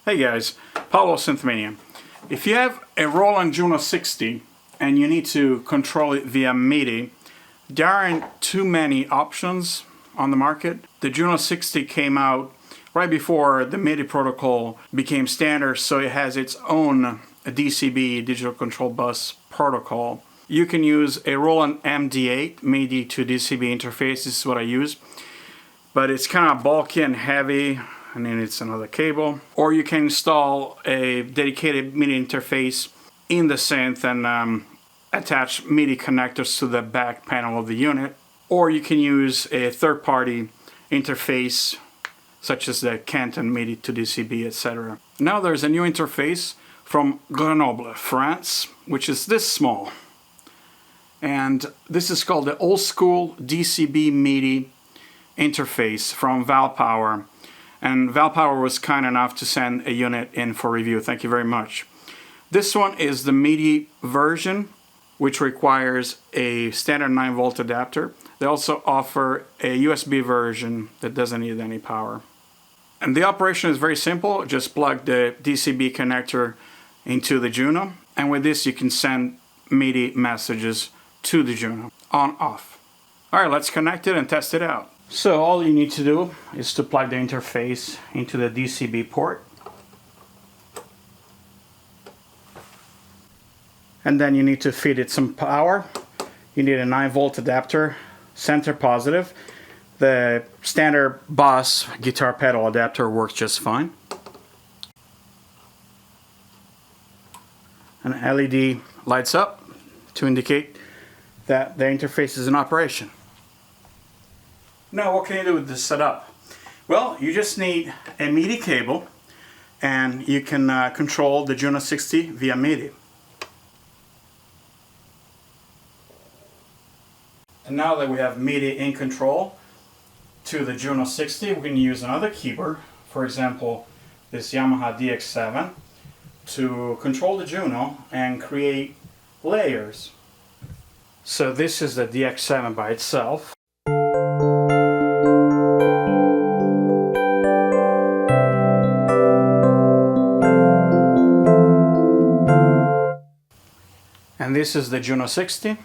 Hey guys, Paolo Synthmania. If you have a Roland Juno-60 and you need to control it via MIDI, there aren't too many options on the market. The Juno-60 came out right before the MIDI protocol became standard, so it has its own DCB, digital control bus protocol. You can use a Roland MD8 MIDI-to-DCB interface. This is what I use, but it's kind of bulky and heavy, and then it's another cable. Or you can install a dedicated MIDI interface in the synth and attach MIDI connectors to the back panel of the unit. Or you can use a third-party interface such as the Canton MIDI-to-DCB, etc. Now there's a new interface from Grenoble, France, which is this small. And this is called the Old School DCB MIDI interface from Valpower. And Valpower was kind enough to send a unit in for review. Thank you very much. This one is the MIDI version, which requires a standard 9-volt adapter. They also offer a USB version that doesn't need any power. And the operation is very simple. Just plug the DCB connector into the Juno, and with this you can send MIDI messages to the Juno, on, off. Alright, let's connect it and test it out. So all you need to do is to plug the interface into the DCB port. And then you need to feed it some power. You need a 9-volt adapter, center positive. The standard Boss guitar pedal adapter works just fine. An LED lights up to indicate that the interface is in operation. Now what can you do with this setup? Well, you just need a MIDI cable, and you can control the Juno-60 via MIDI. And now that we have MIDI in control to the Juno-60, we can use another keyboard, for example this Yamaha DX7, to control the Juno and create layers. So this is the DX7 by itself. And this is the Juno-60.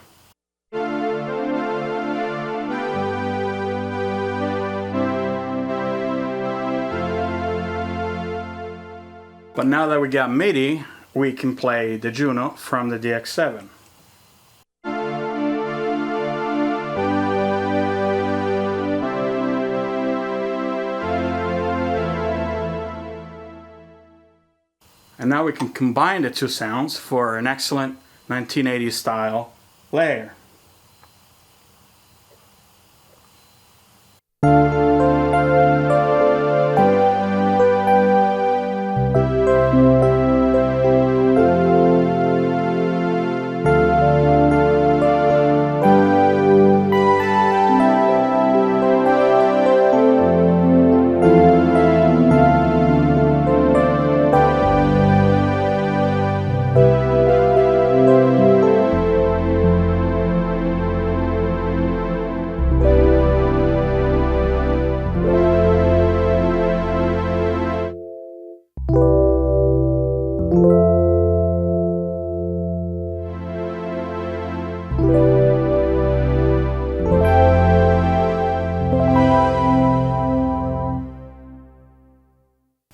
But now that we got MIDI, we can play the Juno from the DX7. And now we can combine the two sounds for an excellent 1980s style layer.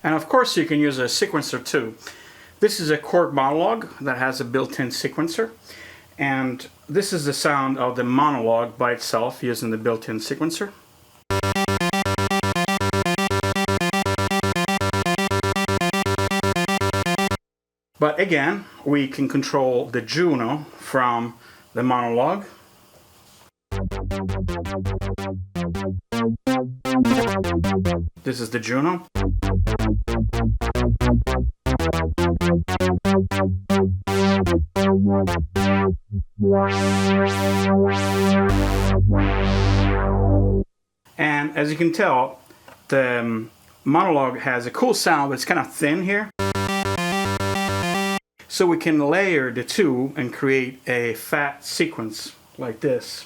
And of course you can use a sequencer too. This is a Korg Monologue that has a built-in sequencer, and this is the sound of the monologue by itself using the built-in sequencer. But again, we can control the Juno from the monologue. This is the Juno. And as you can tell, the monologue has a cool sound, but it's kind of thin here. So we can layer the two and create a fat sequence like this.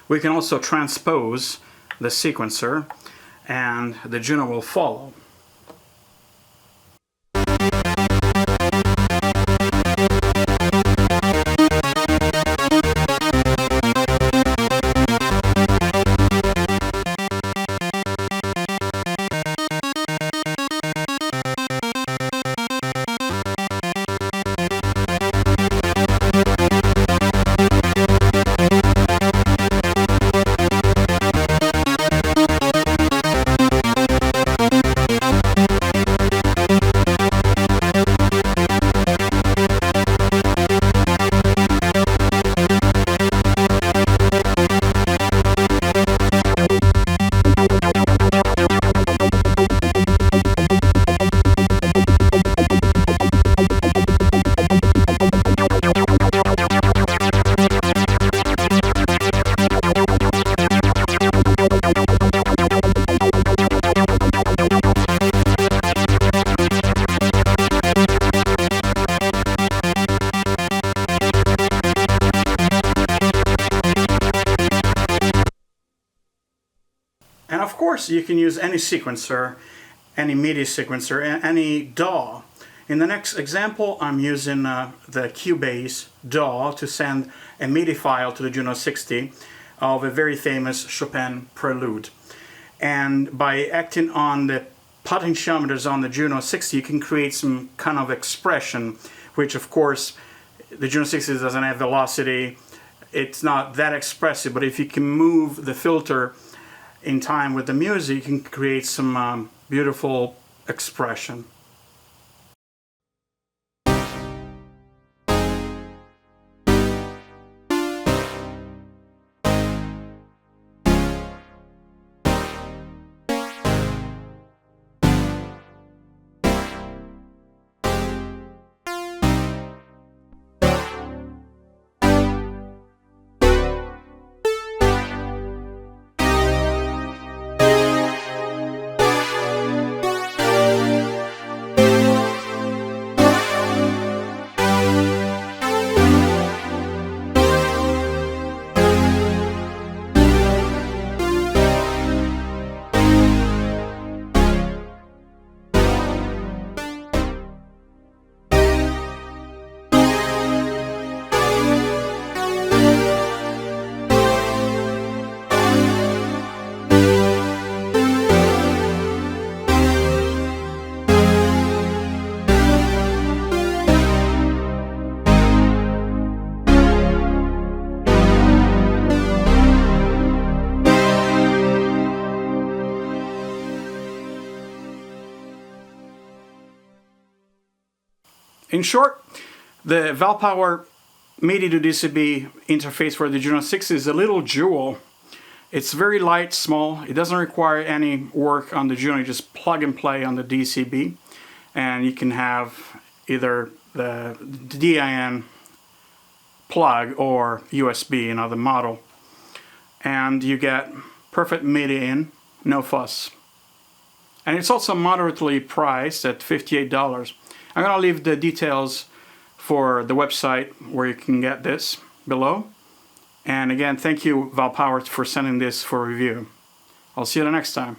We can also transpose the sequencer and the Juno will follow. And of course you can use any sequencer, any MIDI sequencer, any DAW. In the next example I'm using the Cubase DAW to send a MIDI file to the Juno-60 of a very famous Chopin prelude. And by acting on the potentiometers on the Juno-60 you can create some kind of expression, which of course the Juno-60 doesn't have velocity, it's not that expressive, but if you can move the filter in time with the music, you can create some beautiful expression. In short, the Valpower MIDI-to-DCB interface for the Juno-60 is a little jewel. It's very light, small, it doesn't require any work on the Juno, you just plug and play on the DCB and you can have either the DIN plug or USB, another model, and you get perfect MIDI in, no fuss. And it's also moderately priced at $58. I'm going to leave the details for the website where you can get this below. And again, thank you Valpower for sending this for review. I'll see you the next time.